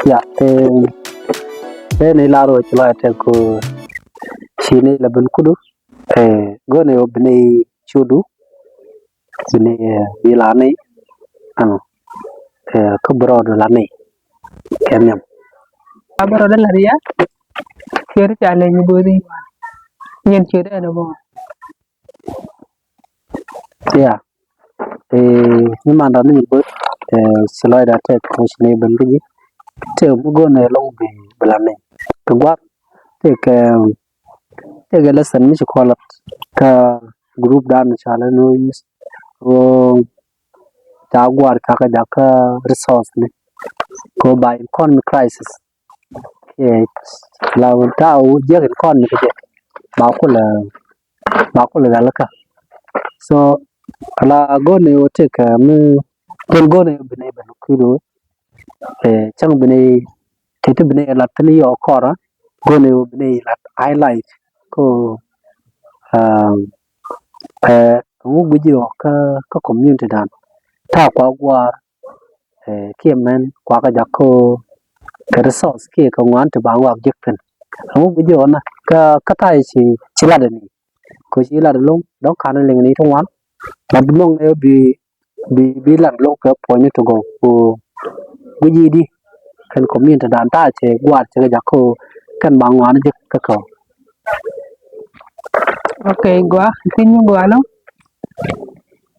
ya te ne la ro chla te ko shine la ben kudu gone obne chudu bne bilane ano ko brodo la ne kenyam abaro dalla riya kere chale ni bodi nyen chere ana bo ya ni manda ni bo slide ate ko shine ben gi te mu gone long be bilane to gwa te ga lesson mi ko lat ka group dan chala no o jaguar kaka jaka resource ne ko by economic crisis la ta u je con ke je ba ko la la ka so la go ne o te ka mu go ne bne ba ku do chang bne te bne la tni yo kora go ne bne la highlight ko mu bu ji ka community dan ta kwa gwa men kwa ka jako cái resource kia có ngoan từ bang hoặc dịch không bây giờ na cái tai chỉ là được có chỉ là được luôn đó khả năng liền này thông ngoan mà đúng không em bị làm luôn cái point như tôi có cái gì đi kan community dan ta che quạt che cái jako kan bang ngoan dịch cái cầu okay gwa tin gwa no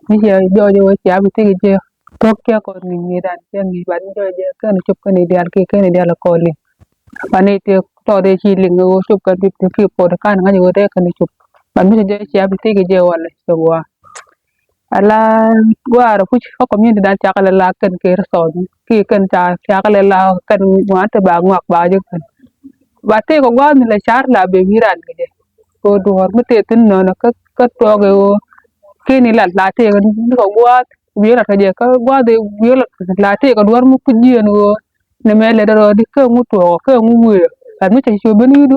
ni jo cha bi ti je Tokyo ko ni dan yang ban jo je kan chup kan ni dia la ko li pani te to de chi ling go chup kan bi fi po kan nga jo de kan chup ban mi je cha bi ti je wala so wa ala gwa ro pu ko community dan cha kala la kan ke so ki kan cha kala la kan wa te ba ngak ba je kan ba te ko gwa ni la char la be miran ke je ko do hor mi te tin no ka to ge ki ni la te ko gwa wiola kaje ka gwade wiola la te ka duar mu kujien go ne mele daro di ka mu to ka mu wi an mu te chu beni du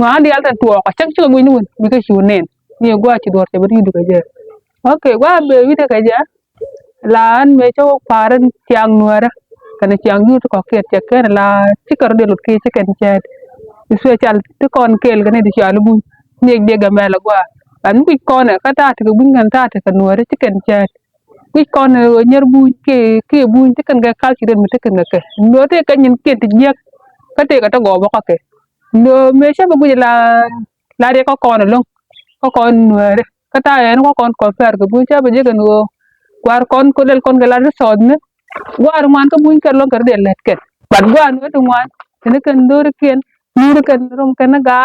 ma di alta to ka chak chu bu ni mi ka chu nen ni gwa ci dor te beni du kaje okay gwa be wi te kaje la an me cho paran tiang nuara kana tiang nu ko ke te ka la ci kar de lut ki ci ken chat special te kon kel ga ne di chalu bu ni de ga mela gwa an ku kon ka ta te bu ngan ta te ka nuara ci ken chat cái con nhar bu ke bu te kan ga kal ci den mi te kan ga ke no te kan yin ke ti jek ka te ka ta go ba ka ke no me che bu la de ko kon long ko kon re ka ta en ko kon ko fer ga bu cha ba je kan go war kon ko del kon ga la so ne war man ka bu ka long ka de let ke bat gwa no to wan ne kan do re ken nur kan rom kan ga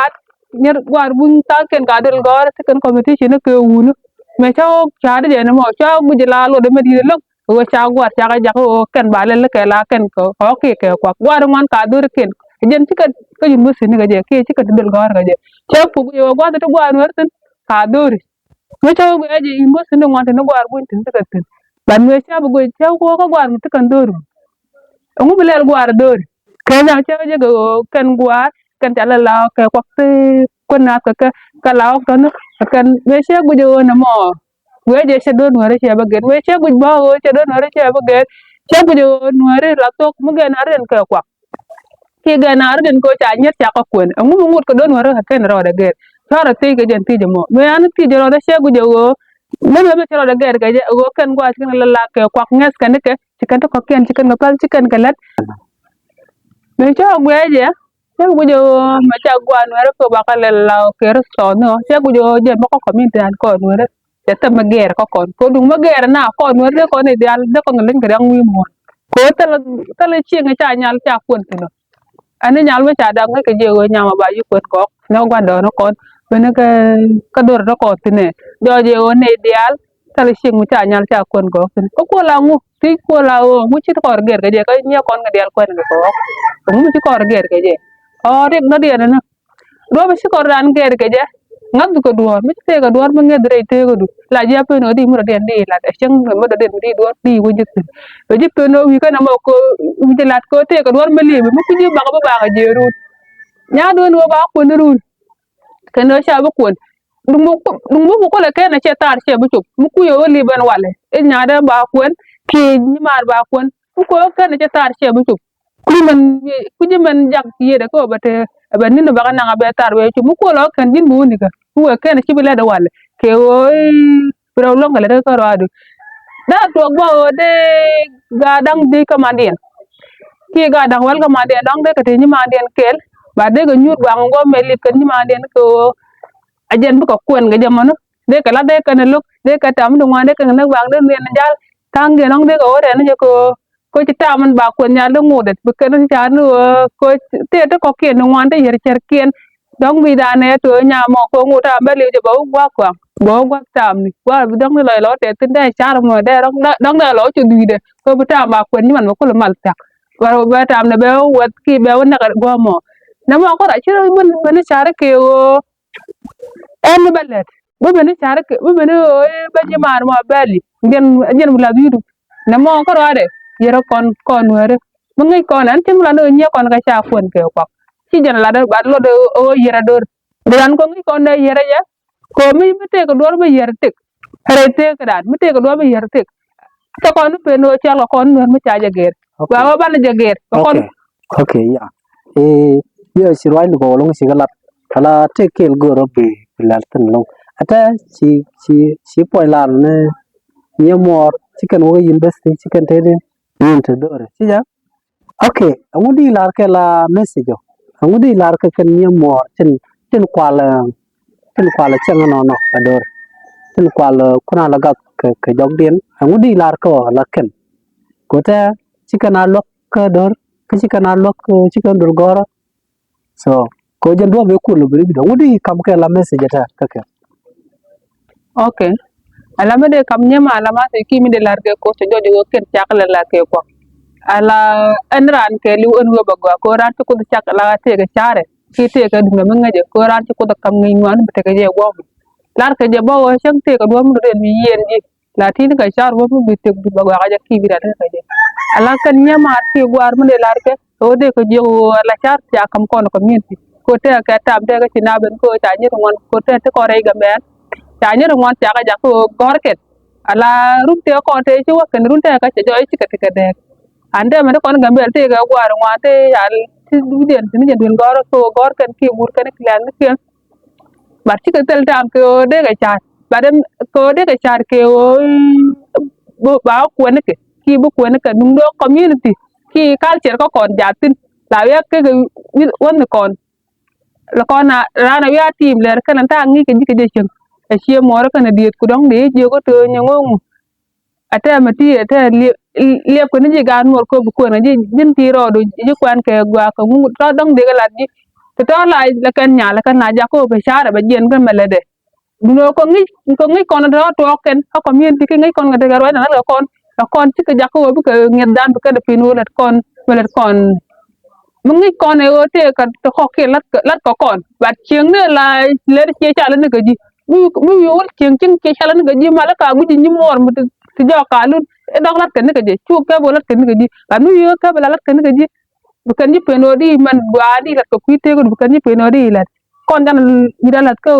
nyar war bu ta ken ga del go te kan competition ke wu me cho cha de ne mo cho bu je la lo de me di lo wo cha gwa cha ga ja ko ken ba le ke la ken ko ke kwa gwa man ka dur ken jen ti ka yin mu sin ga je ke ti ka del gor ga je cha pu yo gwa de gwa no tin ka dur me cho bu je yin mu sin ngwan ne gwa bu tin ti ka tin ban me cha bu go cha ko ka gwa mu ti kan dur ngu bi le gwa dur ke na cha je go ken gwa ken cha la ke kwa ti ko na ka la ko no kan me cha bu je na mo weje se do nuare che ba gen weche bu ba o che do nuare che ba gen che bu jo nuare la tok mu gen aren ka kwa ki gen aren ko cha nyet cha ko kun mu mu ko do nuare ha ken ro de gen sara ti ge jen ti je mo me an ti je ro de che bu jo me che ro de gen ga je go ken gwa ken la ke kwa nges kan ke ti kan to ko ken ti kan ma pal ti kan ka lat me cha weje che bu jo ma cha gwa nuare ko ba ka la ke ro so no che bu jo je ba ko mi tan ko nuare te mager ko kon ko dung mager na kon wer de kon ideal de ko ngalen ga ngwi mo ko tala chi nga cha nyal cha kun tino ane nyal ma cha da nga ke je go nyama ba yu kun ko no gwa do no kon bene ka dor do ko tine do je o ne ideal tala chi mu cha nyal cha kun ko ko la ngu ti ko la o mu chi ko ger ga je ka nya kon ga del kun ko mu chi ko ger ga je o rek no de na do ba chi ko ran ger ga je ngam ko duor mi te ga duor ma ngedre te go du la ja pe no di mu de ndi la de chang mo de di duor di wo jit be jit pe no wi kana mo ko wi de lat ko te ga duor ma li mu ku ji ba ga je ru nya do no ba ko no ru ke no sha ba ko dum mu ko le ke na che tar che bu chup mu ku yo li ban wale e nya da ba ko ki ni mar ba ko mu ko ke na che tar che bu chup kujiman jak yede ko bate bani no baga na be tar we chumu ko lo kan jin bu ni ka ku ke na chibile da wal ke o pro lo ngale ka ro adu da to gbo o de ga dang de kamandien ki ga dang wal kamandien dang de ka te ni mandien kel ba de ga nyut ba ngo me li kan ni mandien ko ajen bu ko kwen ga jamono de ka la de ka na luk de ka tam du ngwan de ka na bang de ne jal tang ge nong de ko re na ko ci taman ba ko nya lu ngudet bu ken ci anu ko te to ko ken ngwan te yer cher ken dong mi da ne to nya mo ko ngu ta ba le je ba gwa kwa bo gwa tam ni wa bu dong le lo te tin de char mo de dong de lo ci du de ko bu tam ba ko ni man ko le mal ta wa ba tam ne be wat ki be wona ka gwa mo na mo ko ra ci mun char ke o en ballet bu ben char ke bu ben o ba je mar mo bali gen la du na mo ko ra de yero kon were mo ngi kon an tim la no nye kon ka cha fon ke ko ci jan la do ba lo do o yera do ran ko ngi kon de yera ya ko mi mete ko do ba yer tek re te ka dan mete ko do ba yer tek ta kon pe no cha lo kon no ma cha jager Okay. wa ba la jager ko kon Okay. Okay, yeah. Dia si Ryan go long si galat. Kala take el go robi laltan long. Ata si poi lan ne ye more chicken wo invest chicken tede. To do re. Si ja. Okay, angudi lar ke la message. Angudi lar ke ken ye more chen kwala chen no ador. Chen kwala kuna la gak ke jog dien. Angudi lar ko la ken. Kota chicken a lok ka dor ka chicken a lok chicken dur goro so ko jen do be kulu bi do wudi kam ke la message ta ka ke okay ala me de kam nyama ala ma te ki mi de lar ke ko to jojo ken cha la la ke ko ala en ran ke lu en wo bagwa ko ran ko du chak la te ke chare ki te ke dunga menga je ko ran ko da kam ngi ngwan te ke je wo lar ke je bo chang te ko do mu den mi yen ji la tin ka char wo mu bi te du bagwa ga ki bi da te ke je ala kan nyama ki gwar mu de lar ke o de ko je la char ya kam ko no community ko te ka tam te ke tina ben ko ta ni ngwan ko te ko re ga ben ta ni ngwan ta ga ja ko gor ket ala runte ko te ci wa kan runte ka ce joy ci ka te ke de ande mene kon gambel te ga gwar ngwate yal ti duden ti ni dun gor ko gor kan ki bur kan klan ki bar ti ka tel tam ko de ga char badem ko de ga char ke o bo ba ko ne ke ki bu ko ne ka dum do community ki culture ko kon jatin la ya ke won kon la kon na rana ya team ler kan ta ngi ke jike de chen e chi mo ra kan diet ku dong de je ko to nyango ate mati ate liep ko ni gan mor ko bu ko na ji jin ti ro do ji kwan ke gwa ko mu to dong de la ji to la la kan nya la kan na ja ko be share ba jen kan mele de no ko ngi kon do to ken ha community ki ngi kon ngade gar wa na la kon ti ka ja ko bu ko nged dan bu ka de pinu let kon wala kon mu ngi kon e o te ka to ko ke lat ko kon ba chieng ne la le che cha le ne ka ji mu yo chieng chieng che cha le ne ka ji ma la ka gu ji ni mor mu ti jo ka lu e dog lat ken ne ka ji chu ka bo lat ken ne ka ji ba nu yo ka ba lat ken ne ka ji bu kan ji peno di man gwa di lat ko ku te ko bu kan ji peno di lat kon kan ni da lat ko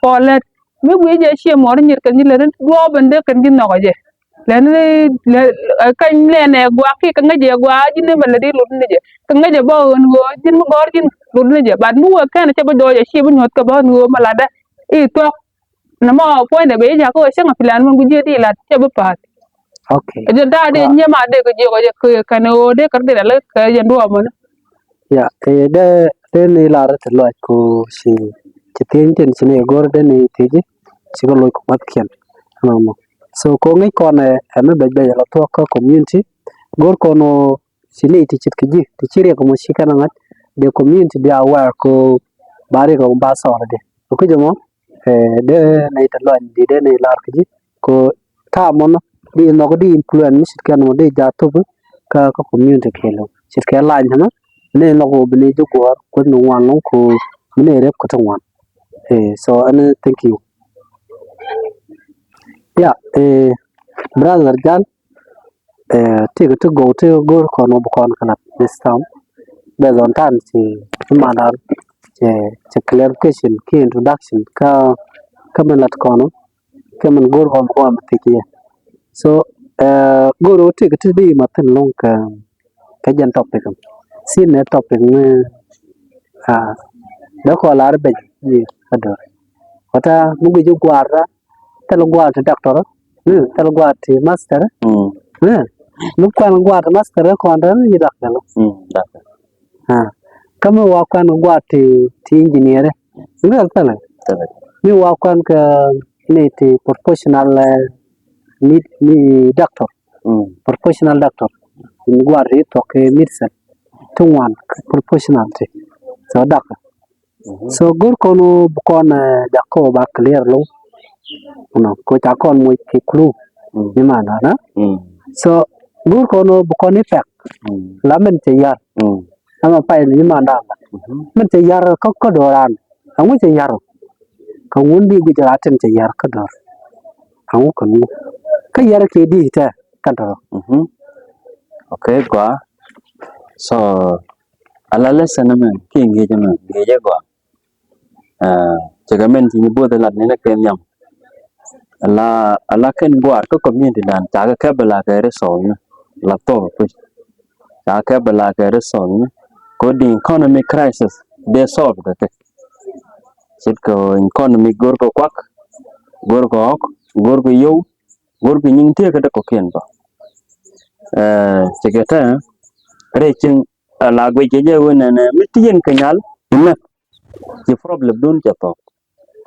ko let mi gu je che mor ni kan ji le do ban de kan ji no ko je len le kan le ne gwa ki kan je gwa ji ne ba le di lu ne je kan je bo on go jin mo gor jin lu ne je ba mu ka ne che bo do je che bo nyot ka bo nu ma la da i to na mo po ne be ja ko se nga plan mo gu je di lat che bo pa okay je da de ka nyama de ko je ko je ka ne o de kar de la ka je ndo mo ya de ni la ra te lo ko si ti tin tin si ne gor de ni ti ji si ko lo ko mat ken no mo so ko ngi ko ne me be la to ka community gor ko no si ne ti chit ki ji ti chire ko mo shi kana ngat de community be aware ko bare ko ba sa de ko je mo de ne te lo de ne la ki ji ko ta mo no di no ko di influence mi sit kan mo de ja to ka community kelo sit ka la na ne no ko bele ju ko no wan no ko ne rep ko tan wan so and thank you yeah brother Jan take to go to go kon mo kon kana this time based on time si madam che clarification ki introduction ka man lat kono ka man gor ko am tiki so goro take to di matan long ka cái dân topic xin này topic đó có là bệnh gì ở đó kata mungkin juga ada kalau gua ada dokter kalau gua ada master bukan gua ada master kau ada ni dokter kamu wakan gua ada engineer enggak salah ni wakan ke ini professional ni dokter professional dokter ini gua ada itu ke medicine tuan professional tu so dokter so gur kono bukan jako ba clear lo no ko jakon mo ke clue ni mana na so gur kono bukan ni pek la men che yar ama pai ni mana men che yar ko doran amu che yar ko wundi gujaratin che yar ko dor amu ko ni ka yar ke di ta ka dor okay kwa so alala sanaman ki engagement ngeje kwa chagamen ti ni boda lat ne na kenyam ala ken gwa ko community dan ta ka bala ka reso ni la to pu ta ka bala ka reso ni ko the economic crisis they solve the sit ko economic gor ko kwak gor ko ok gor ko yo gor ko ning te ka ko ken ba chegata rechin ala gwe je wona na mitien kanyal na ki problem dun ja to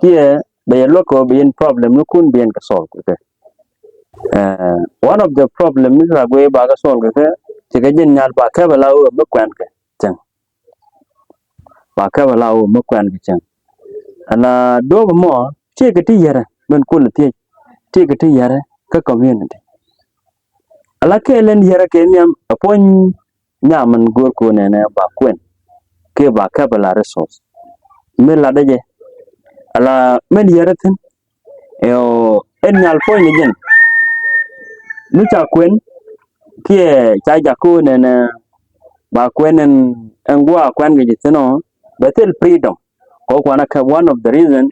kia be loko be in problem no kun bien ka solve ke one of the problem is la gwe ba ka solve ke chega jen nyal ba ka bala o me kwan ke chang ba ka bala o me kwan ke chang ana do mo che ke ti yara men kul ti che ke ti yara ka community ala ke len yara ke nyam apon nyaman gor ko ne na ba kwen ke ba ka bala resource me la daje ala men yaratin yo en nyal po ni jen ni cha kwen kie cha ja ko ne na ba kwen en gwa kwen ge tino betel freedom ko kwana ka one of the reason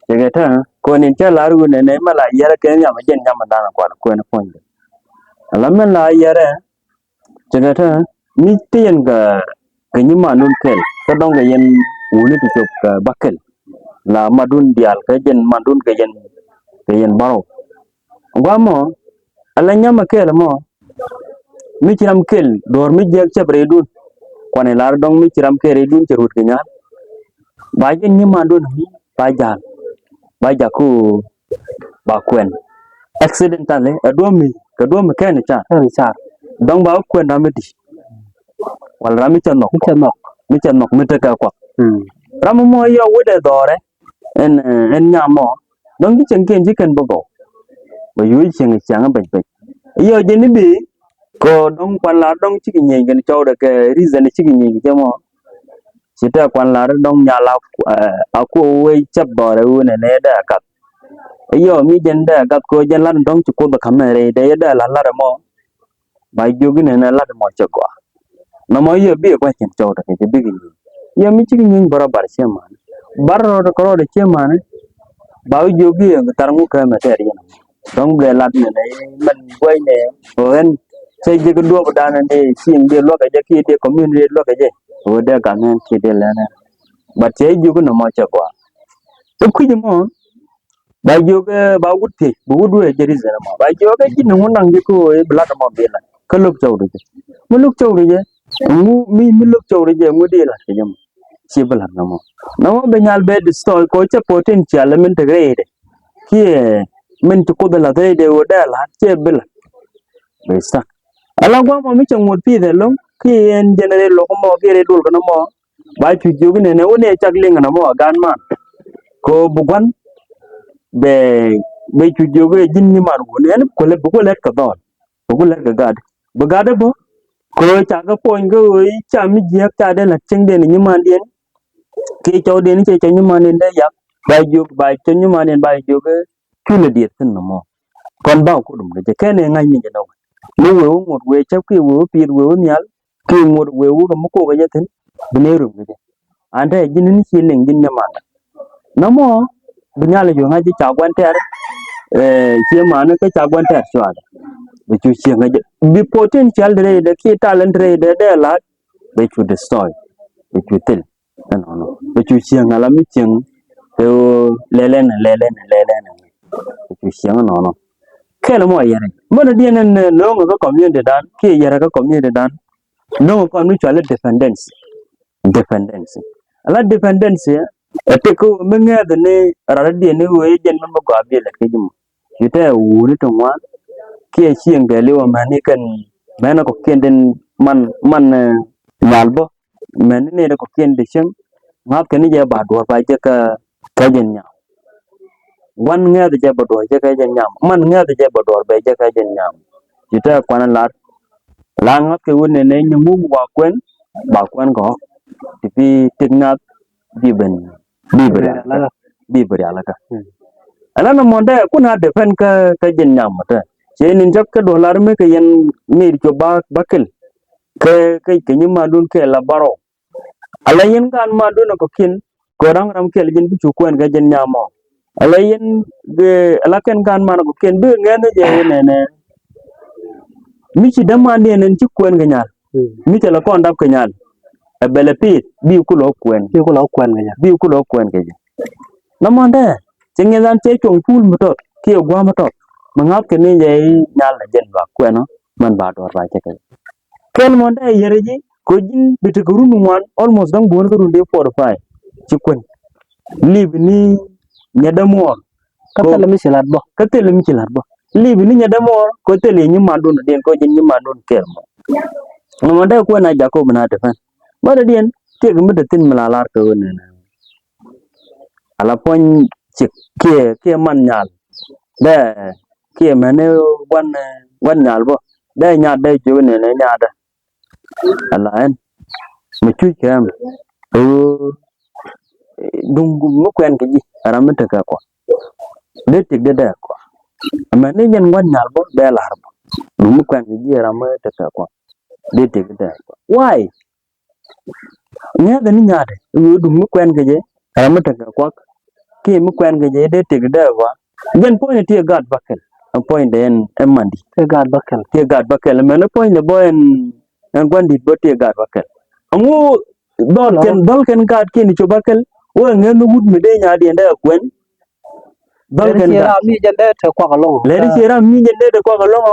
jegeta ko ni cha laru ne ne mala yara ke nyama jen nyama dana kwa kwen po ni ala men la yara jegeta ni tien ga nyima nun kel ka dong ga yen woni ti chop ka bakel la madun dial ka jen madun ka jen baro gwamo ala nyama kel mo mi chiram kel dor mi jek chabre dun kwane lar dong mi chiram kel dun cherut kenya ba jen ni madun mi ba jaku ba kwen accidentally adomi ken cha dong ba kwen da mi di wal rami chanok mi te ka kwa ramu mo yo wude dore en nyamo dong ki chen ken bogo ba yu chang ba yo je ni bi ko dong kwan la dong chi nyi gen chaw de ke reason chi nyi je mo sita kwan la dong nya la aku we chap dore u ne da ka yo mi jen da ka ko jen la dong chu ko ba kamere de da la mo ba yu gi ne la mo cha kwa na mo yo bi kwa chen chaw de ke bi gi yo mi chi nyi barabar chema bar ro ko de chema ne ba yu gi tar mu ka ma ter yen dong ble lat ne man boy ne en sai je do ba dan ne sin de lo ka je ki de community lo ka je o de ka men ki de la ne ba che ju ko no mo cha kwa to ku ji mo ba yu ga ba wutti bu wudu e je rizana mo ba yu ga ki no nang ji ko e bla mo be la ka luk chaw de mu luk chaw de je mi luk chaw de je mu de la ke jam si bla na mo be nyal be de stol ko cha potential men te grade ki men to ko de la de o da la che bla be sa ala gwa mo mi chang mo pi de lo ki en generate lo ko mo ki re dul ko mo ba chu ju ne ne o ne chak ling na mo gan ma ko bugan be chu ju ge jin ni man ko ne ko le bu ko le ka don bu ko le ka gad bu gad bo ko cha ga po ngo yi cha mi je cha de la ching de ni man den ki cho de ni che cho ni man den de ya ba cho ni man den ba ju ge chu le diet tin no mo kon ba ko dum de ke ne ngai ni no ni we một we chap ki we pi we nyal ki một we u ko ko ga tin bineru de ande jin ni chi ling jin ma na mo binyal yo ngaji cha kwan ter chi ma na ka cha kwan ter chwa bi chu chi ngaji be potential the key talent de la be chu destroy be chu tel no be chu chiang ala mi chiang to lelen be chu chiang no kela mo yere mana dien no go community dan ki yere go community dan no ko mi chu dependence ala dependence ate ko menga de ne radi ne we jen ma ko abi la ke jum kita wuri to wan ki chiang de lewa mani kan mana ko kenden man nalbo men ne ko kende chang ngap ke ni je ba do ba je ka jen nya wan nga de je ba do je ka jen nya man nga de je ba do ba je ka jen nya kita kwana la ngap ke wone ne nyu mu ba kwen ko ti tignat di ben bi beri ala ka ala na monde kuna depend ka jen nya mata che nin jak ka dollar me ka yen mir ko bakil ke ni ma dun ke la baro ala yen kan ma dun ko kin ko ram ke jen bi ku en ga jen nya mo ala yen de ala ken kan ma ko ken bi ngene je ne mi ci demande nen ci ku en ga nyal mi te la ko ndap ka nyal e bele pit bi ku lo ku en ga bi ku lo ku en ga na monde cenge dan che chong pul motot ki gwa motot mangap ke ni je nyal la jen ba ku no man ba do ba che ken monde yere ji ko jin bitu guru nuwan almost dang bon ko runde 45 ci kun lib ni nyadamor ka tele mi silat bo lib ni nyadamor ko tele ni mandun den ko jin ni mandun kelmo no monde ko na jakob na defan bara dien te gum de tin malalar ko ne ala pon ci ke man nyal de ke mane wan nyal bo de nya de ju ne nya da ala en mi chu kem o dungu mu kwen ke ji aramata ka ko de tik de ko ama ne nyen wan nyal bo de la harbo mu kwen ke ji aramata ka ko de tik de ko why nya de ni nya de mu kwen ke je aramata ka ko ki mu kwen ke je de tik de ko ben point ti gad bakel a point den emandi te gad bakel men point de boy en gwandi bo ti gad bakel amu dol ken gad ki ni cho bakel o ngenu gud mi de nya de nda kwen dol ken ra mi jende te kwa ka long le ri sera mi jende de kwa ka long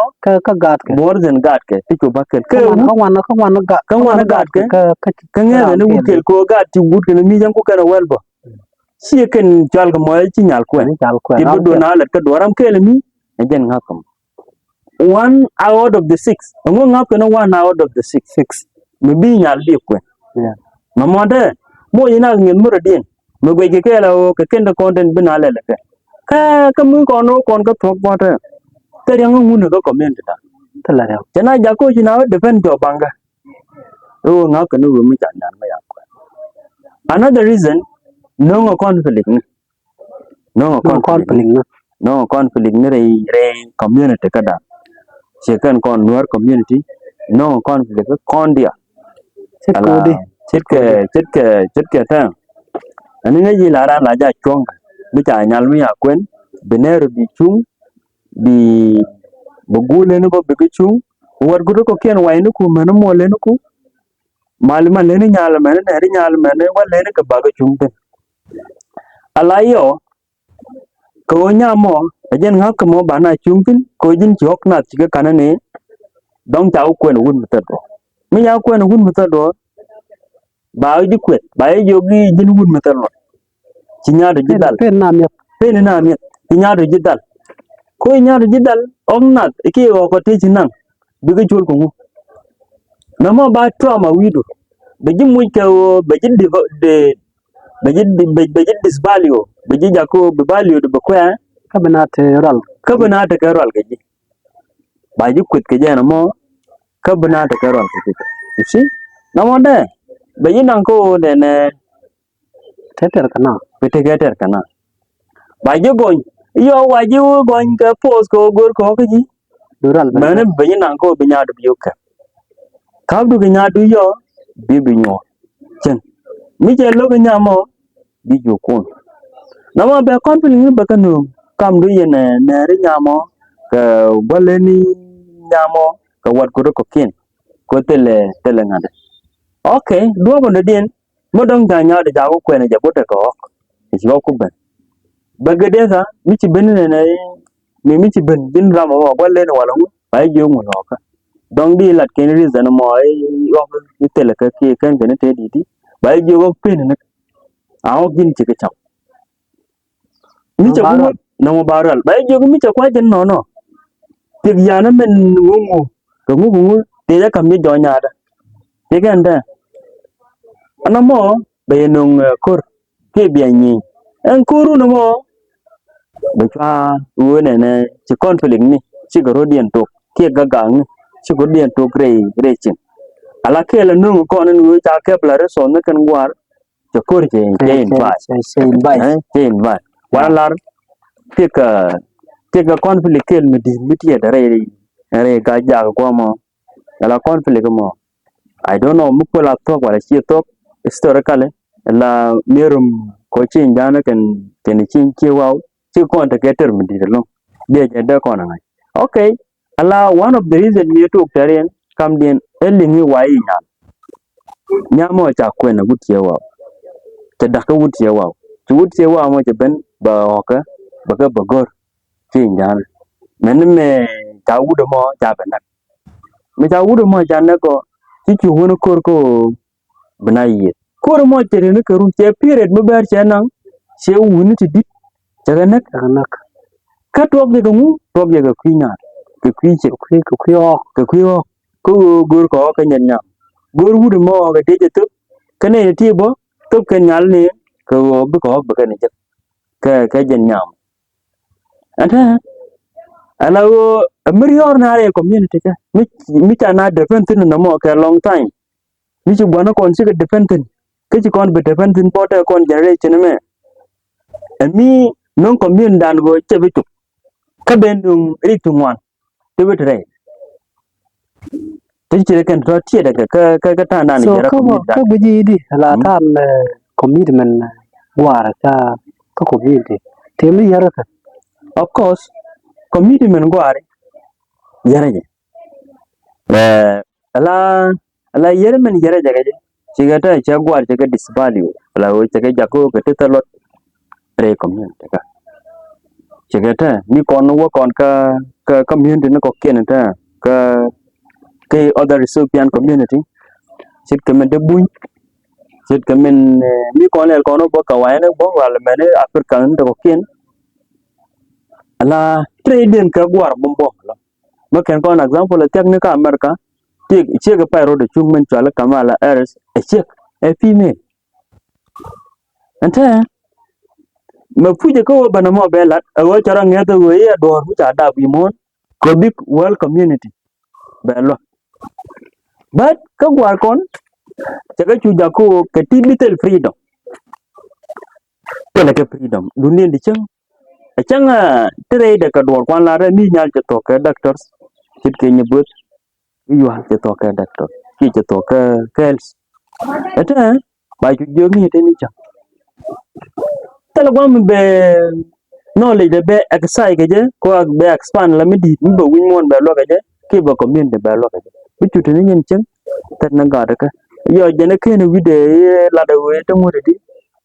ka gad ke more than gad ke ti cho bakel ke ka wan gad ke ka ngene ne wutel ko gad ti gud ke mi jang ko kana welbo si ken jal ga moy ci nyal kwen ti do na la ka doram ke le mi ejen ngakam 1 out of the 6 ngo ngap ke no 1 out of the 6 mi bi nyal bi kwen ma monde mo ina ngin mura din mo gwe ke la o ke kenda content bina le le ka mu ko no kon ka thok ba ta te yang ngu ne ko comment ta tala ya jana ja ko jina depend to banga o ngap ke no mi ta nan ma ya kwen another reason no conflict no conflict ne re community kada second kon nuar community no conflict kon dia chit ke ta ani ngi la ra la ja chong bi ta nyal mi ya kwen bener bi chung bi bugule no bi chung war gudo ko ken wayno ku man mo le no ku malma le ni nyal man ne ri nyal man wa le ni ka ba ga chung ten alayo ko nya mo ajen ngak mo bana chung tin ko jin chok na ti ka kanane dong ta kwen wun mutado mi ya kwen wun mutado ba di kwet ba yogi jin wun mutado cinya do jidal pen na mi cinya do jidal ko nya do jidal onna ki o ko ti cinan bi ga chul ko na mo ba trauma wido be jim mu ke be jid de be jid disvalue be jid jako be value do ko ya ka bana te ral ke ji ba ji kwet ke jana mo ka bana ta ka ral ke ji you see na mo de be jid nan ko de ne teter kana ba ji gon yo wa ji gon ka post ko gor ko ke ji dural mane be jid nan ko be nya do yo ka du ke nya du yo bi nyo chen mi je lo ke nya mo bi jo kon na mo be conflict ni be kanu kam du ye ne ri nya mo ka gole ni nya mo ka wat ko ko kin ko tele ngade okay do ko den mo dong ga nya de ja ko kwene ja bote ko ji ko ku ben bagade sa mi ci ben ne mi ci ben bin rama mo ko len wala mu bay jo mu no ka dong di lat ken reason mo ay yo ko tele ka ki kan ben te di bay jo ko pen ne aw gin ci ka cham mi ci ko no mo baral bay jo mi ci kwa jen no tiệc giờ nó mình ngu thì nó cầm như giò nhà đó thế cái anh ta nó mò bây giờ nung cor cái biển nhỉ anh curu nó mò bây giờ này chỉ con phải lính này chỉ có rồi điện tục kia gang chỉ có điện tục rei chín ala kia là nung con anh người cha kia là số nó cần qua cho cor trên vai qua là tiệc conflict kel media re ga ja ko mo la conflict mo I don't know mu ko la to wala chi to historically la merum ko chi jana ken chi wow chi ko ta keter media lo de ja da ko na okay ala one of the reason me to taren kam den elingi wai nya mo cha ko na gut ye wow ta da ka gut ye wow chu gut ye wow mo je ben ba ka bagor chi jana men me cháu đứa mò cha bên nát me cháu đứa mò cha nó có chỉ chủ nó có bên này có mò chơi nó có chơi period mới bây giờ nắng chơi uống thì đi chơi nát cắt ruột gì cũng ruột gì cái quy nhạt cái quy o có guru có cái nhận nhá guru đứa mò cái thế chứ cái này thì bố tốt cái nhát này có cái này chứ cái nhận nhá anh thấy Hello, Mirior na community ka. Mi ta na defending na mo ka long time. Mi chu gwana kon sig defending. Ke chi kon be defending pota kon generation me. And mi non community dan go chebe tu. Ka bendung ri tu ngwan. Te be tre. Te chi kan to tie da ka ta na ni so ra ko beji di la tan commitment war ka community te mi yara ka of course commitment go are yara je ala yara men yara jaga je sigata cha go are jaga disvalue ala o jaga jako ke tetalot re community ka sigata ni kon wo kon ka community no ko ken ta ka ke other Ethiopian community sit kemen de buñ sit kemen mi kon el kono bo ka wayne bo wala mene african to ko ken ala trading ka gwar bombo la makan kon example la technical america tik che ga pyro de chungmen chala kamala rs a check a female anta ma fuje ko bana mo belat a wo chara ngeta wo ya dor bu cha da bi mon ko big world community belo but ka gwar kon chaga chuja ko ka little freedom kala ka freedom dunia di chang achanga trade ka dor kwan la re mi nyal che to ka doctors chit ke nyebut yu ha che to ka doctor ki che to ka kels eta ba ju jo ni te ni cha tala gwam be knowledge de be exercise ke je ko be expand la mi di mi bo win mon be lo ke je ki bo community be lo ke je bi chu te ni nyen chen tat na ga ka yo je ne ke ni wide la da we te mo di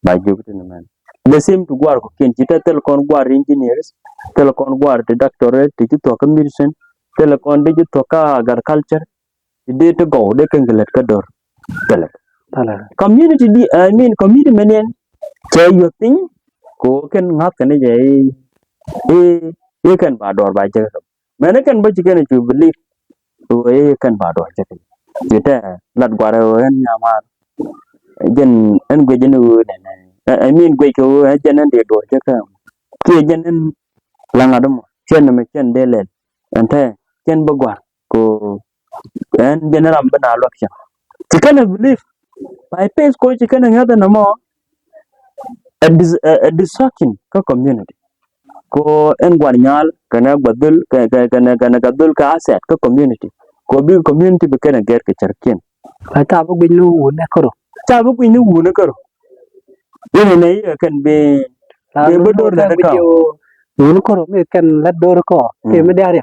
ba ju te ni man the same to gwar ko ken chita telecom gwar engineers telecom gwar the doctorate to ka medicine telecom de to ka agriculture de to go de kan gelet ka dor tele community di I mean community menen che you think ko ken ngap kan je e kan ba dor ba je menen kan ba chiken to believe to kan ba dor je jita lat gwar en nyama jen en gwe jenu ne I mean gwe ko janan de dor je ka ke janan langa dum chen me chen de len ante chen ba gwar ko en general bana loksha chiken believe by pace ko chiken ngada na mo a distraction ka community ko en gwar nyal kana badul kana gadul ka asset ka community ko bi community be kana ger ke charkin ta bu bin lu ne ko ta bu ni wu ne karo yene ne kan be dor da ka lu ko me kan la dor ko te me diare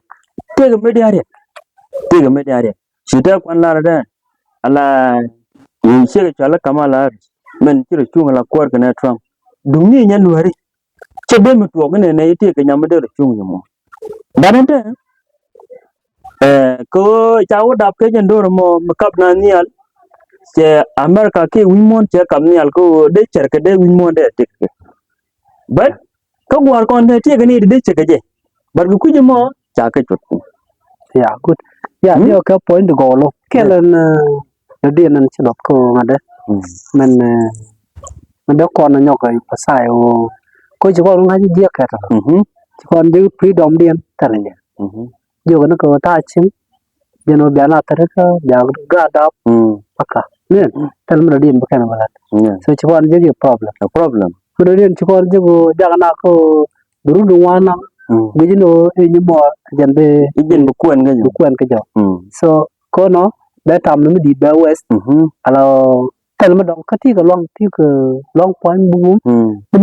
te ti ga me dia shi ta kwan la da ala yin shi ga chala Kamala men ti ru chung la kwar kana Trump dungi nya luari che be mu to ne ne ti ga nyam de ru chung mo banata ko chawo dap ke jendo mo kap na nial che America ke wimon che kam nial ko de cher ke de wimon de tik but ko war kon de ti ga ni de che ke je but ku je mo cha ke chut yeah good yeah yo ka point go lo kelen na dia nan chi dot ko ngade men da kon na nyok ai pasai o ko ji ko nga ji dia ka ta ji kon de freedom dien ta ne yo ko na ko ta chim je no bia na ta ka ja ga da paka ne tal mo dien ba kana balat so ji kon je problem ko dien ji kon je go ja na ko duru du wana gujino ni mo jambe ijen bu kuen ka jo so ko no da tam no di ba west alo tel ma dong ka ti ka long point bu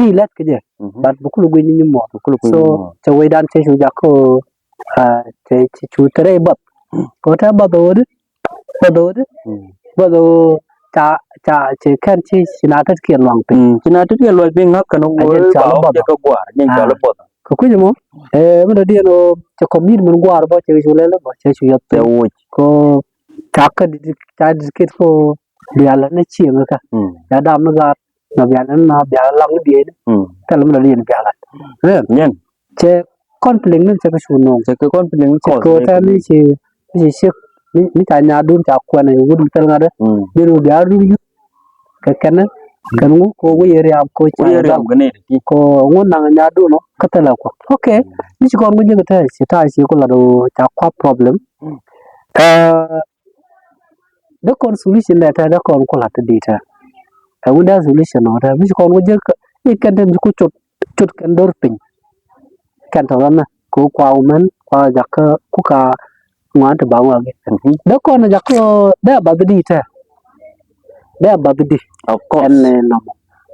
di let ka je bat bu ku lu ni mo so che we dan che ju ja ko che chu tere bat ko ta ba do cha che kan chi sina ta ke long pe ngak ka no wo ba je ka gwa nyen cha lo bot ko ku mo mo da no che commit mun gwar ba che ju le ba che ju yat ko cha ka di ke ko biya la na chi ma ka ya da ma ga na biya na biya la ngi bi ta lo mo da biya la nyen che conflict nun che ka su no che ka conflict ko ta mi chi mi ka nya dun cha ko na wu dun tel ngade bi ru biya ru yu ka kana kan ko wo yere am ko cha da ko ngon na nya du no ka ta la ko okay ni ko ngi ni ta si ko la do cha kwa problem the con solution that I con ko la ta data wunda solution no ta mi ko ngi ka ni kan den ko chut kan dor pin kan ta na ko kwa umen kwa jakka ku ka ngwan ta ba wa ge the con jakko da ba data da ba di of course no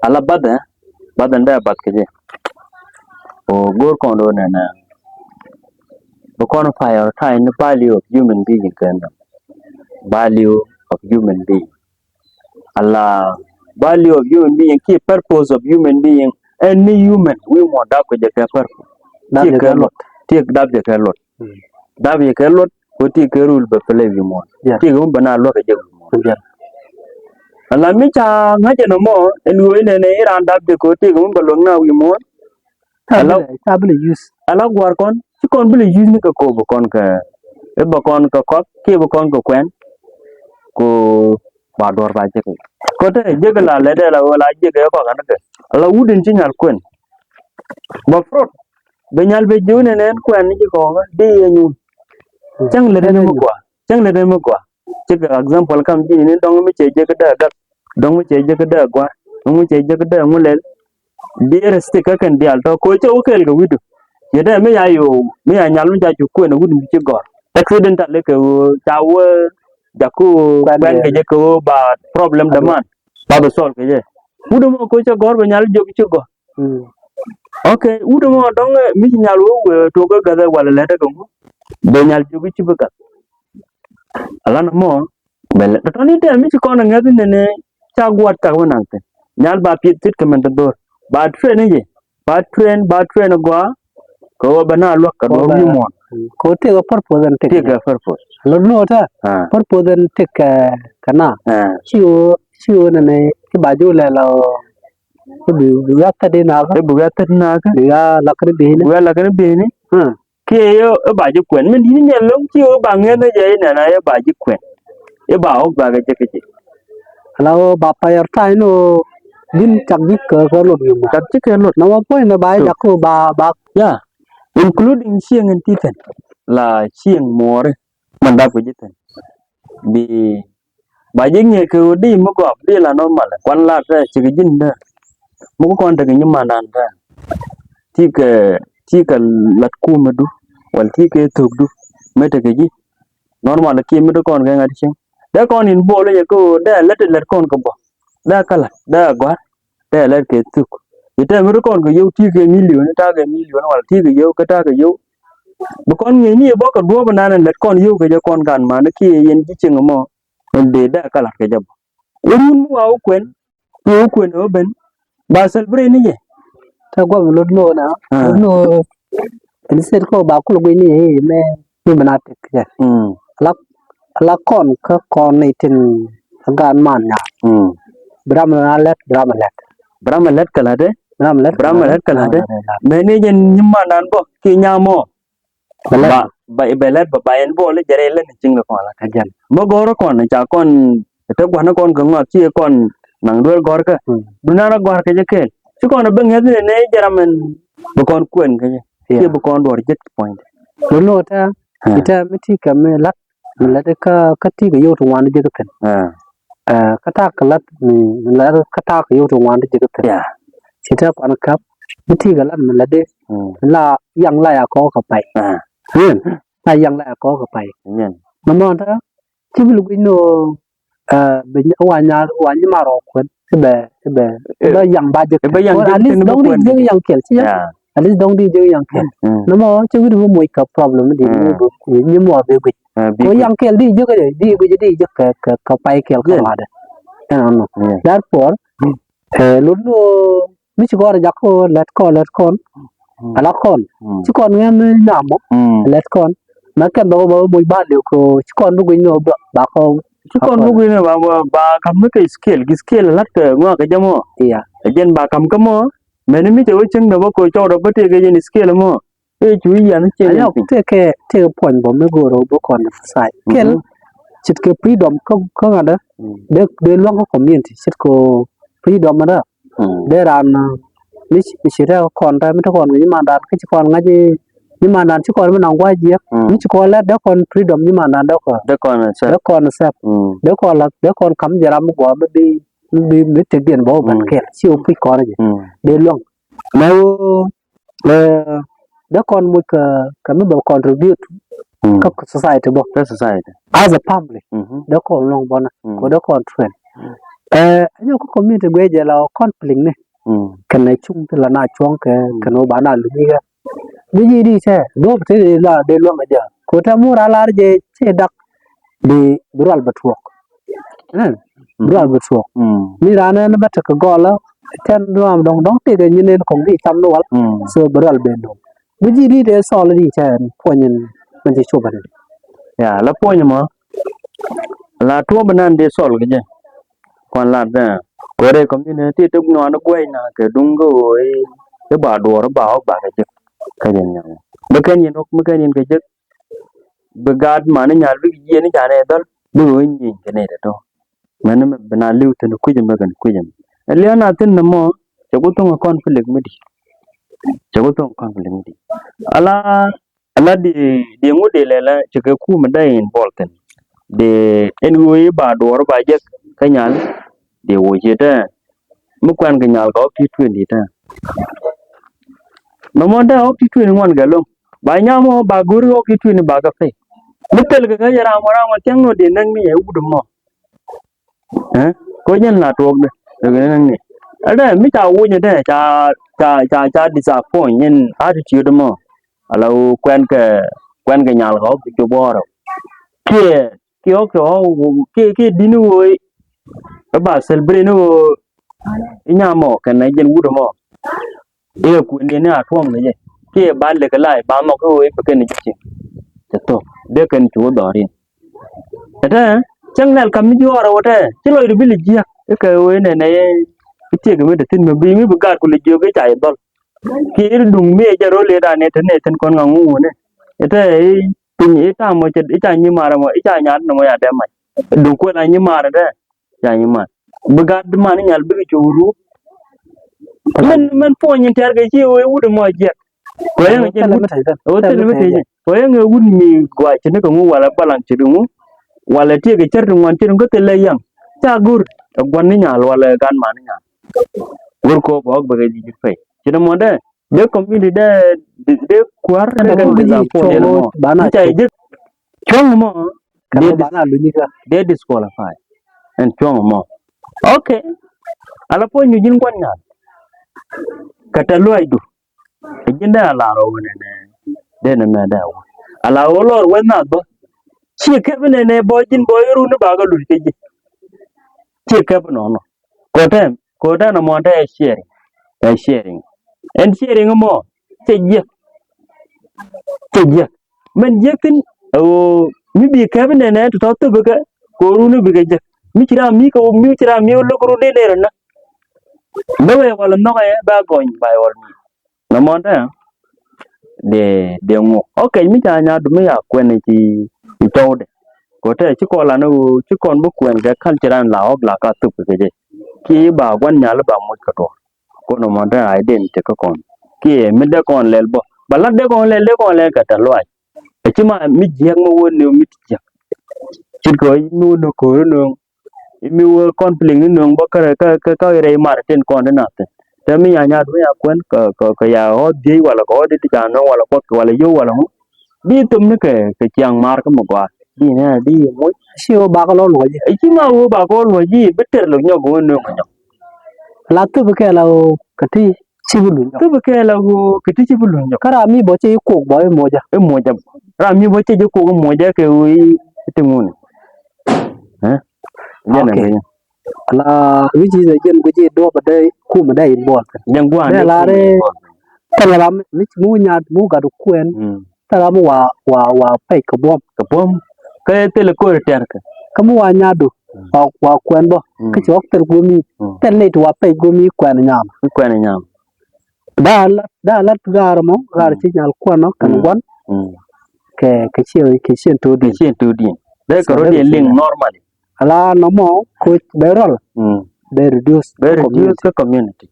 ala badan da bad ke je o gor kon do na the con prioritize the value of human being value of human being Allah value of human being key purpose of human being any human we want da ko je ka purpose tik dab je ka lot dab je ka lot ko ti ke rule be play vi mo ti ko bana lo ka je Allah mi cha ngaje no mo en wo ne iran dab de ko ti ko lo na wi mo ta bile use ala gwar kon ci kon bile use ni ka ko bo kon ka e bo kon ka ko ke bo kon ko kwen ko ba dor ba je ko te je la le de la wala je ko ka na ke ala wudin ci nyal kwen ba frot be nyal be jone nen kwen ni ko ga de ñu chang le de mo kwa ci ka example kam ji ni dong mi che je ka da dong mi che je ka da gwa dong mi che je ka da mu le dire stick kan dial to ko che o kel ga widu yede me ya yo me ya nyalu ja ju ko na wudu ci gor accident le ko tawo jaku ban ke je ko ba problem de man ba do sol ke je wudu mo ko che gor ba nyal jo ci gor okay wudu mo dong mi nyalu to ga ga wala le de ko be nyal jo ci ba ala na mo bele to ni te mi ci ko na ngadi ne cha gwat ka wona te nyal ba pit tit ke man do ba train je ba train gwa ko bana lo ka do mi mo ko te ga purpose and te ga purpose lo no ta purpose and take kana chiu na ne ki ba ju le lo bu ya ta de na ga ya la ka be ni ke yo ba ju kwen min ni ne lo chiu ba nge na je na ya ba ju kwen e ba ok ba ga je ke la ba pa yar ta no din chak dik ko lo bi chak ti ke lo na wa point na ba ja ko ba ya including chieng and tifen la chieng more man da ko jiten bi ba jinge ko di mo ko di la normal kwan la ta chi jin da mo ko kon ta ni ma nan ta ti ka lat ku medu wal ti ke tok du meta ke ji normal ki medu kon ga ngati ching da kon in bolo ye ko da let kon ko bo da kala da gwa da let ke tuk ite medu kon ko yo ti ke million ta ke million wal ti ke yo ka ta ke yo bu kon ngi ni bo ko do banana let kon yu ke je kon kan ma ne ki yen ji chinga mo de da kala ke jab urun mu wa kwen yo kwen o ben ba celebrate ni je ta gwa lo no na no ni ser ko ba ku lo ni me ni bana te ke la la kon ka kon ni tin gan man ya brahma let kala de brahma let kala de me ni jen nyima nan bo ki nyamo ba belet ba en bo le jere le ching ko la ka jan mo goro kon cha kon te gwa na kon ko ngwa chi kon nang dol gor ka dunara gor ke je ke chi kon ben he ne jaramen bu kon kwen ke je bu kon dor jet point lo ta ita miti ka me lat la de ka ti ga yo to wan je ka ka ta ka lat ni la ka ta ka yo to wan je ka ya ita kon kap miti ga lat la de la yang la ya ko ka pai la yang la ko ka pai no ta chi bu lu no be wa nya ma ro kwen be lo yang ba je be yang dong di je yang kel chi at least dong di je yang kel no mo chi bu mo ka problem di ni mo be ko yang kel di je ka pai kel ka wa de no therefore lu no mi chi go ra ko let kon ala kon chi kon ngem na mo let kon ma kan ba mo ba le ko chi kon bu no ba ko chứ con lúc này bà cầm cái skill lát cờ ngoa cái jamo iya jen bà cầm cái mò mẹ nó mới chơi chân đâu có cho đâu có chơi cái gì skill mò cái chú ý anh chơi ayo te point bo me go ro bo kon sai kel chit ke freedom ko ngada de lo ko community chit ko freedom ada de ran ni chira kon ta mi to kon ni mandat ke kon ngaji ni mandat chi kon na ngwa je ni chi kon la de kon freedom ni mandat de kon sa de kon kam jaram go ba bi te bien bo ban ke chi o pi kon de lo na de kon mu ka mi ba contribute ka society bo as a public de kon long bona ko de kon train anyo ko community gwe je la conflict ne kan na chung la na chong ke kan no ba na lu ni ga ni di che do te la de lo ma ja ko ta mu ra la je che dak di rural batwok rural batwok ni ra na ba ta ko go la ten do am dong te ni ne ko di tam no wal so rural be no ni di de so la di che po nyin man ji chu ba ya la po nyin ma la to banan de sol ke je kon la da ko re community tuk no na gwe na ke dung go ke ba do ra ba ba ke je ka yen nya ba ken yin ok ma ken yin ke je ba gad ma na nya lu ye ni ja ne dal bu yin ke ne to man bana liu te ku je ma kan ku je le na tin na mo ke ku to conflict mi di ke ku to conflict mi di ala di ngude le la ke ku ma da in bolten de en wi ba do ra ba je ka nya de wo je ta mu kwan ga nyal ko ti twen di ta no mo da o ti twen ngon ga lo ba nya mo ba guru o ti twen ba ga fe mu tel ga ya ra mo tang no de nang ni e u du mo ko nyen la to de ga nang ni ada mi ta wo nya de cha disappoint nyen attitude mo ala u kwan ga nyal ko ti bo ro ki o ke dinu wo ba celebrate no inya mo kan na jen wudo mo e ku ne na tuom ne je ke ba le ka lai ba mo ko e pe ken ji che to de kan chu do rin ta chang nal kam ji ora wote ti lo bi li ji e ka we ne ne ti ga me de tin me bi mi bu ga ku li jo ke chai dol ki dung me je ro le da ne ten kon nga ngu ne ta e pin e ta mo che e ta ni mara mo e ta nya no mo ya de ma dung ko na ni mara de ya ni ma bugat man nyal bi churu men po nyin ter ga chi we wudu mo je ko yang je o te le te ko yang wud mi gwa chi ne ko wala balang chi dungu wala te ga cer ngon chi ko te le yang ta gur gwan ni nyal wala gan man nyal gur ko bo ba ga ji fe chi ne mo de community de kwar de ga za po de mo bana cha je chong mo kan bana lu ni ga de disqualify en chong mo okay ala po nyu jin kwan nya kata lu aidu jinda la ro ne de na me da ala olor wena do chi ke ne bojin boyru ne ba ga lu ke ji chi ke no ko ta na mo ta sharing and sharing mo che je men je tin o mi bi ke ne to to be ko ru ne bi ke je mi chira mi lo ko de ne na no we wala no ba goin ba wal mi na mo ta de ngo okay mi ta nya du me ya kwen chi to de ko te chi ko la no chi kon bu kwen ga culture la ok la ka tu ke je ki ba gwan nya la ba mo ka to ko no mo ta identity ka kon ki mi de kon lel bo bala de kon le ka ta lo ai chi ma mi je mo won ne mi ti chi ko mi no ko no mi wo conflict no bo ka re mar ten kon na te mi nya du ya kwen ka ya ho di wala ko di ti no wala ko wala yo wala mo di tum ne ke chiang mar ka mo gwa di ne di mo siêu ba cái lỗ lỗi gì chi ma wo ba ko lo ji beter lo nyo go no ko là tôi với cái là cái thi siêu lủng tu be ke la go ke ti chi bu lo nyo cái là mi bỏ chơi cuộc bỏ em mua e mo ja ra mi bo che jo ko mo ja ke wi ti ngun ha ya na okay ne là ví dụ như dân của chị đua vào đây khu mà đây bỏ yang gwa đây ne là đây ta làm mi mu nhà mu cả được quen ta làm wa phải cái bom ka pom ke te le ko ter ka cái mu wa nhà được wa quen bo cái chỗ tên của mi tên này thì wa phải của mi quen nhà ko ne nyam da la gara mo gara ci nyal ko no kan gon ke ci to di di chen tu di de ko ro de ling normally ala no mo ko berol be reduce very reduce the community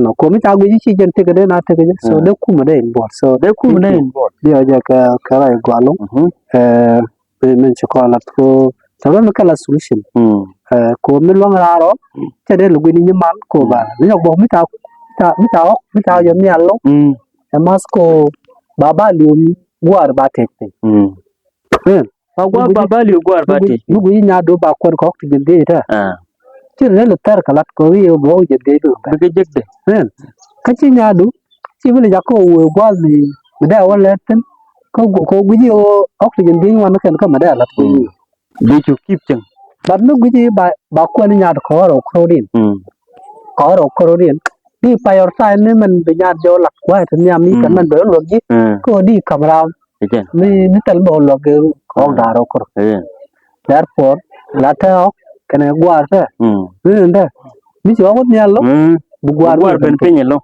no ko mi ta gu ci jen te de na te ge so de ku ma de bo so de ku ne involved de ja ka ra gwalo be men ci ko la ko ta lo kala solution ko mi lo ngaro te de lu ni man ko ba ni bo mi ta yo mi allo Damasco baba lium guar batete pa gwa baba li gwar bati nugu nya do ba kon ko ti de ta ti ne le tar kalat ko wi bo je de do be ke jekde ka ti nya do ti bi ja ko we gwal ni da wala ten ko guji o oxygen din wan kan ka ma da lat ko be chu kip chang ba nugu ji ba ko ni nya ko ro krodin di prioritize ni man be nya do lak wa ta nya mi kan man be lo gi ko di kamra again mi tal bo lo ge ko da ro ko therefore la ta kana gwar ta nda mi ci waxut ñal lo bu gwar ben peñe lo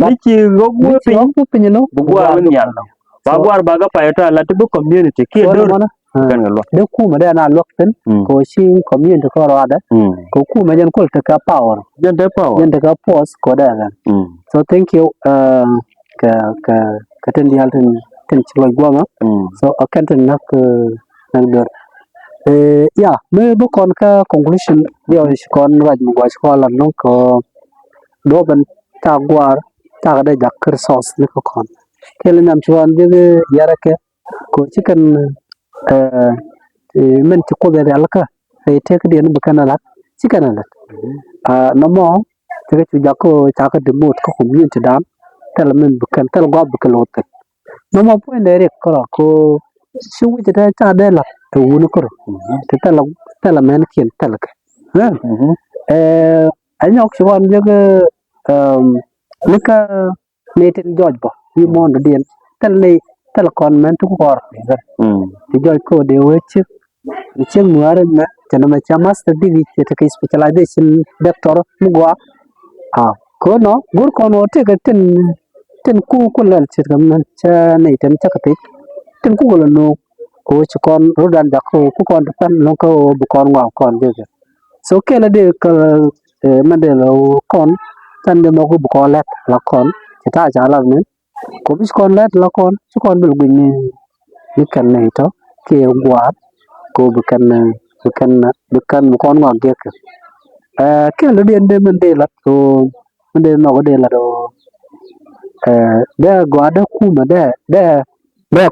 mi ci go mi ci waxut peñe lo bu gwar ben ñal ba gwar ba ga payata la to community ki do kan lo de ku ma da na lo ten ko shi community ko ro da ko ku ma jan ko ta ka power jan ta ka force ko da so thank you ka ten dial ten ci lo gwama so akan nak nak ya me bu kon ka conclusion dia kon raj mu gwa skola no ko do ban ta gwar ta da jakar sos ne ko kon kele nam chuan je yara ke ko chikan men ci ko be alka e te ke den bukana lat chikan lat no mo te ke jakko ta ka de mot ko community dan tel men bukan tel gwa bukan hotel no mo point direct ko shi wuce ta da la to wuni ko te tala men kien talaka anh học sinh viên cái lúc meeting George bo vi mon điện tel con men tu kor thì George ko de wech chen muare na chana ma cha master degree te ke specialization doctor mugwa ko no gur ko no te ke ten ku lel chit kam na cha nei ten cha ka ten ku lo no ko chi kon rodan da ko ku kon tan no ko bu kon wa kon de so kela de ka mandelo kon tan de mo ko bu ko let la kon ta ja la ne ko bis kon let la kon chi kon bel gu ni kan ne to ke gwa ko bu kan mo kon wa de kela de men de la to men de no ko de la do de gwa da ku ma de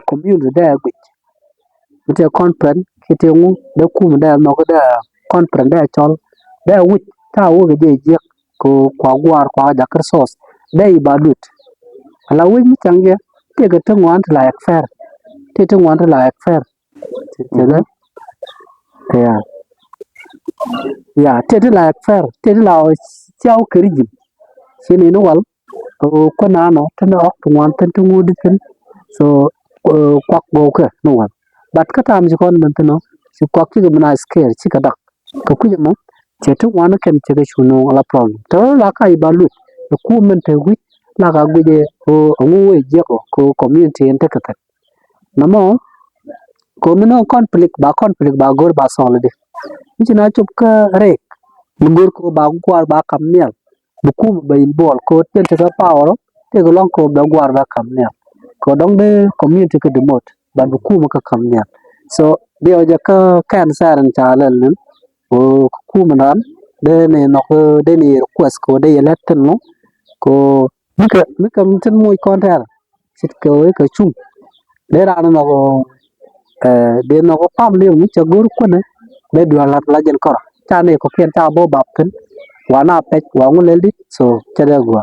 community de gu te conference kite ngu de ku da no ko da conference da chol da wi ta wo ge je ko kwa gwar kwa da kersos dai badut ala wi mi change te ga tang wan la ek fer te tang wan la ek fer te da ya ya te la ek fer te la chao kri jim sini no wal ko na no tan ok tang wan tan tu ngudi tan so kwak go ka no wal bat ka tam ji kon nan no si kwak ki ga na scare ci ka dak ka ku mo ce tang wan kan ce ga shuno la problem to la kai balu ku men te wi la ga guje o ngu we je ko community en te ka ta namo ko mino conflict ba gor ba sol de ni na chup ka rek ngor ko ba gwar ba kam ne bu ku ba in bol ko ten te ka power te ko long ko ba gwar ba kam ne ko dong de community ka de mot ba bu ku ka kam ne so de o ja ka kan sa ran cha len o ku manan de ne no ko de ni request ko de let no ko mika mten muy kontar sit ko ka chung de ra no ko de no ko pam le ni cha gur ko ne de dua la jen kor cha ne ko ken cha bo bap ken wana pek wa ngul dit so cha de go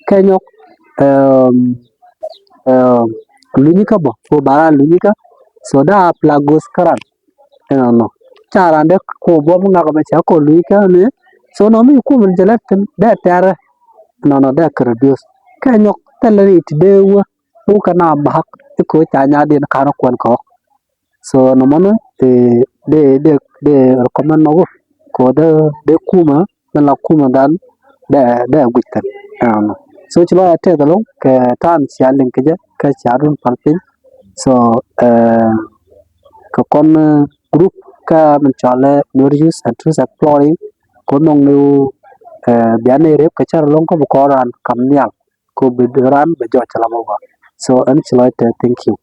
kenyok um luni ka bo ko bara luni ka so da plagos karan no cha ran de ko bo nga ka cha ko luni ka ne so no mi ku mun jalat de tare no da karbios kenyok telari ti de wa ko kana bahak ko cha nya de ka no kon ko so no mana de recommend no ko de kuma la kuma dan de gwitan no so chilo ate dalo ke tan sia link je ka charun palpin so ka kon group ka man chale new use and to exploring ko nong new biane rep ka char long ko ran kam nyal ko bidran be jo chala mo so an chilo ate thank you